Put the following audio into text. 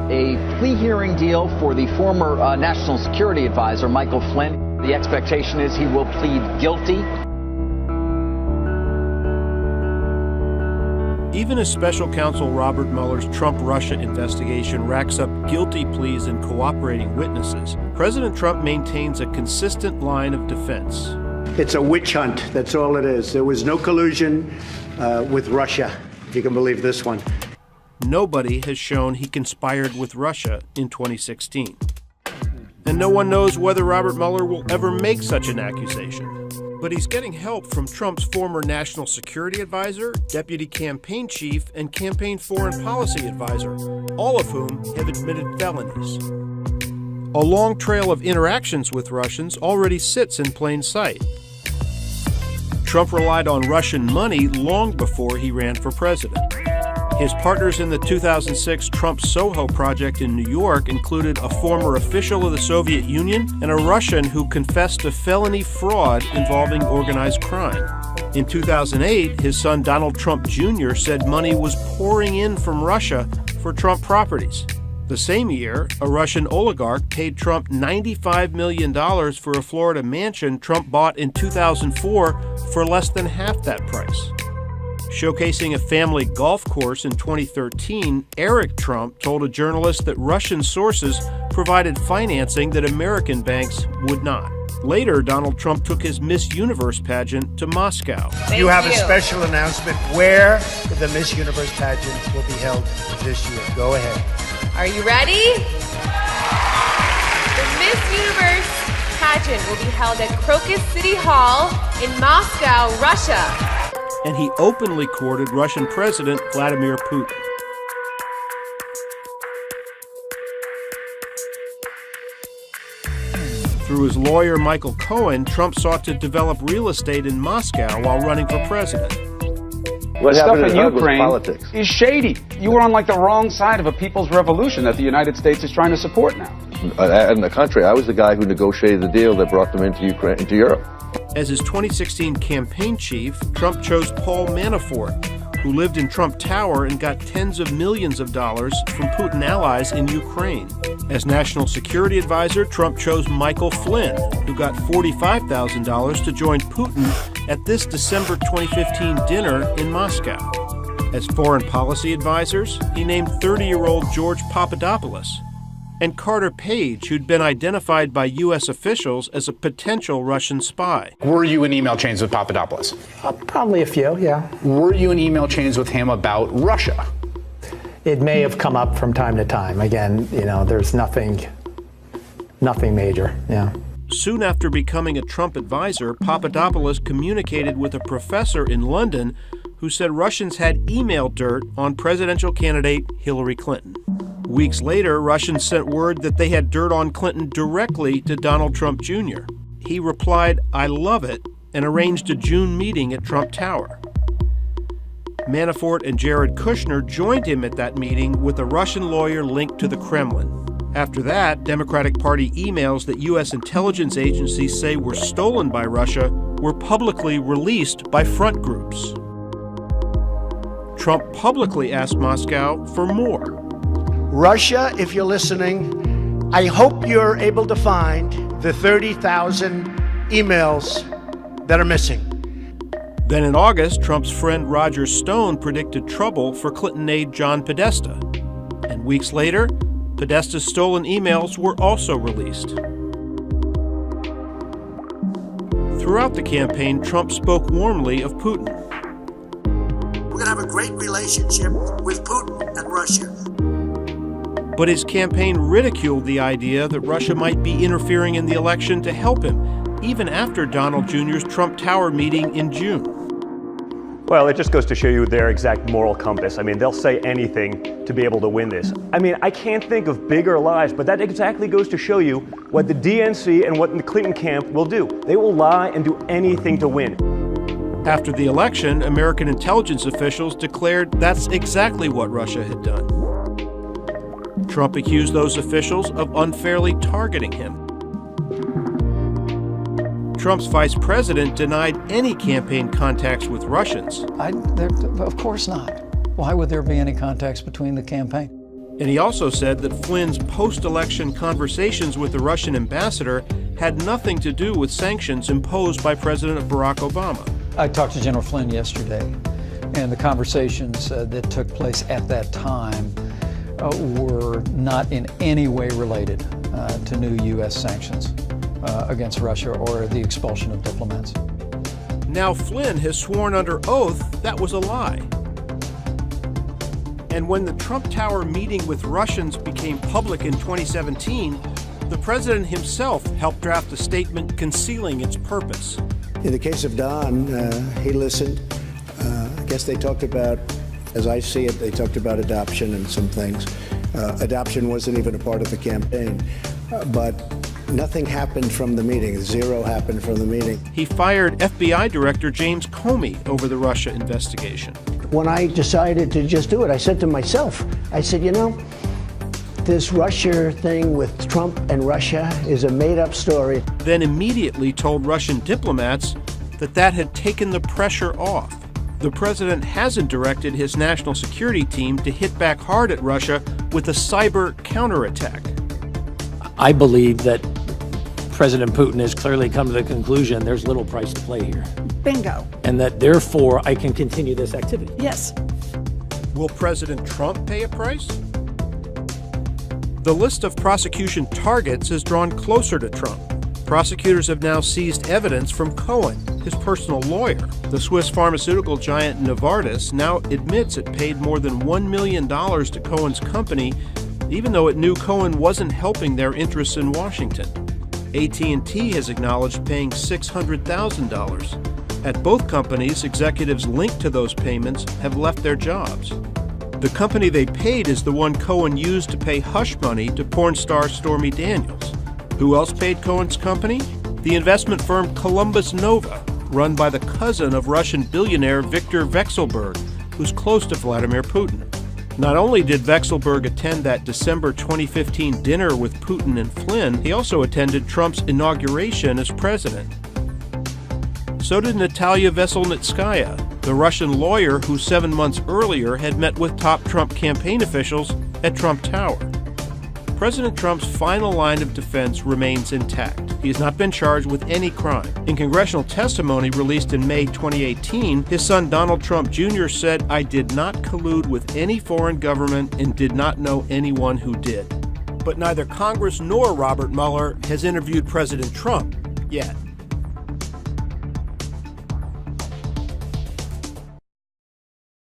a plea hearing deal for the former National Security Advisor, Michael Flynn. The expectation is he will plead guilty. Even as special counsel Robert Mueller's Trump-Russia investigation racks up guilty pleas and cooperating witnesses, President Trump maintains a consistent line of defense. It's a witch hunt. That's all it is. There was no collusion with Russia, if you can believe this one. Nobody has shown he conspired with Russia in 2016. And no one knows whether Robert Mueller will ever make such an accusation. But he's getting help from Trump's former national security advisor, deputy campaign chief, and campaign foreign policy advisor, all of whom have admitted felonies. A long trail of interactions with Russians already sits in plain sight. Trump relied on Russian money long before he ran for president. His partners in the 2006 Trump Soho project in New York included a former official of the Soviet Union and a Russian who confessed to felony fraud involving organized crime. In 2008, his son Donald Trump Jr. said money was pouring in from Russia for Trump properties. The same year, a Russian oligarch paid Trump $95 million for a Florida mansion Trump bought in 2004 for less than half that price. Showcasing a family golf course in 2013, Eric Trump told a journalist that Russian sources provided financing that American banks would not. Later, Donald Trump took his Miss Universe pageant to Moscow. You have a special announcement where the Miss Universe pageant will be held this year. Go ahead. Are you ready? The Miss Universe pageant will be held at Crocus City Hall in Moscow, Russia. And he openly courted Russian President Vladimir Putin. Through his lawyer Michael Cohen, Trump sought to develop real estate in Moscow while running for president. What stuff in Ukraine is shady. You were on like the wrong side of a people's revolution that the United States is trying to support now. On the contrary, I was the guy who negotiated the deal that brought them into Ukraine, into Europe. As his 2016 campaign chief, Trump chose Paul Manafort, who lived in Trump Tower and got tens of millions of dollars from Putin allies in Ukraine. As national security advisor, Trump chose Michael Flynn, who got $45,000 to join Putin at this December 2015 dinner in Moscow. As foreign policy advisors, he named 30-year-old George Papadopoulos and Carter Page, who'd been identified by U.S. officials as a potential Russian spy. Were you in email chains with Papadopoulos? Probably a few, yeah. Were you in email chains with him about Russia? It may have come up from time to time. Again, there's nothing major, yeah. Soon after becoming a Trump advisor, Papadopoulos communicated with a professor in London who said Russians had email dirt on presidential candidate Hillary Clinton. Weeks later, Russians sent word that they had dirt on Clinton directly to Donald Trump Jr. He replied, "I love it," and arranged a June meeting at Trump Tower. Manafort and Jared Kushner joined him at that meeting with a Russian lawyer linked to the Kremlin. After that, Democratic Party emails that U.S. intelligence agencies say were stolen by Russia were publicly released by front groups. Trump publicly asked Moscow for more. Russia, if you're listening, I hope you're able to find the 30,000 emails that are missing. Then in August, Trump's friend Roger Stone predicted trouble for Clinton aide John Podesta. And weeks later, Podesta's stolen emails were also released. Throughout the campaign, Trump spoke warmly of Putin. We're going to have a great relationship with Putin and Russia. But his campaign ridiculed the idea that Russia might be interfering in the election to help him, even after Donald Jr.'s Trump Tower meeting in June. Well, it just goes to show you their exact moral compass. I mean, they'll say anything to be able to win this. I mean, I can't think of bigger lies, but that exactly goes to show you what the DNC and what the Clinton camp will do. They will lie and do anything to win. After the election, American intelligence officials declared that's exactly what Russia had done. Trump accused those officials of unfairly targeting him. Trump's vice president denied any campaign contacts with Russians. Of course not. Why would there be any contacts between the campaign? And he also said that Flynn's post-election conversations with the Russian ambassador had nothing to do with sanctions imposed by President Barack Obama. I talked to General Flynn yesterday, and the conversations that took place at that time were not in any way related to new U.S. sanctions against Russia or the expulsion of diplomats. Now Flynn has sworn under oath that was a lie. And when the Trump Tower meeting with Russians became public in 2017, the president himself helped draft a statement concealing its purpose. In the case of Don, he listened. I guess they talked about, as I see it, they talked about adoption and some things. Adoption wasn't even a part of the campaign. But nothing happened from the meeting. Zero happened from the meeting. He fired FBI Director James Comey over the Russia investigation. When I decided to just do it, I said to myself, I said, you know, this Russia thing with Trump and Russia is a made-up story. Then immediately told Russian diplomats that had taken the pressure off. The president hasn't directed his national security team to hit back hard at Russia with a cyber counterattack. I believe that President Putin has clearly come to the conclusion there's little price to play here. Bingo. And that therefore I can continue this activity. Yes. Will President Trump pay a price? The list of prosecution targets has drawn closer to Trump. Prosecutors have now seized evidence from Cohen, his personal lawyer. The Swiss pharmaceutical giant Novartis now admits it paid more than $1 million to Cohen's company, even though it knew Cohen wasn't helping their interests in Washington. AT&T has acknowledged paying $600,000. At both companies, executives linked to those payments have left their jobs. The company they paid is the one Cohen used to pay hush money to porn star Stormy Daniels. Who else paid Cohen's company? The investment firm Columbus Nova, run by the cousin of Russian billionaire Viktor Vekselberg, who's close to Vladimir Putin. Not only did Vekselberg attend that December 2015 dinner with Putin and Flynn, he also attended Trump's inauguration as president. So did Natalia Veselnitskaya, the Russian lawyer who 7 months earlier had met with top Trump campaign officials at Trump Tower. President Trump's final line of defense remains intact. He has not been charged with any crime. In congressional testimony released in May 2018, his son Donald Trump Jr. said, "I did not collude with any foreign government and did not know anyone who did." But neither Congress nor Robert Mueller has interviewed President Trump yet.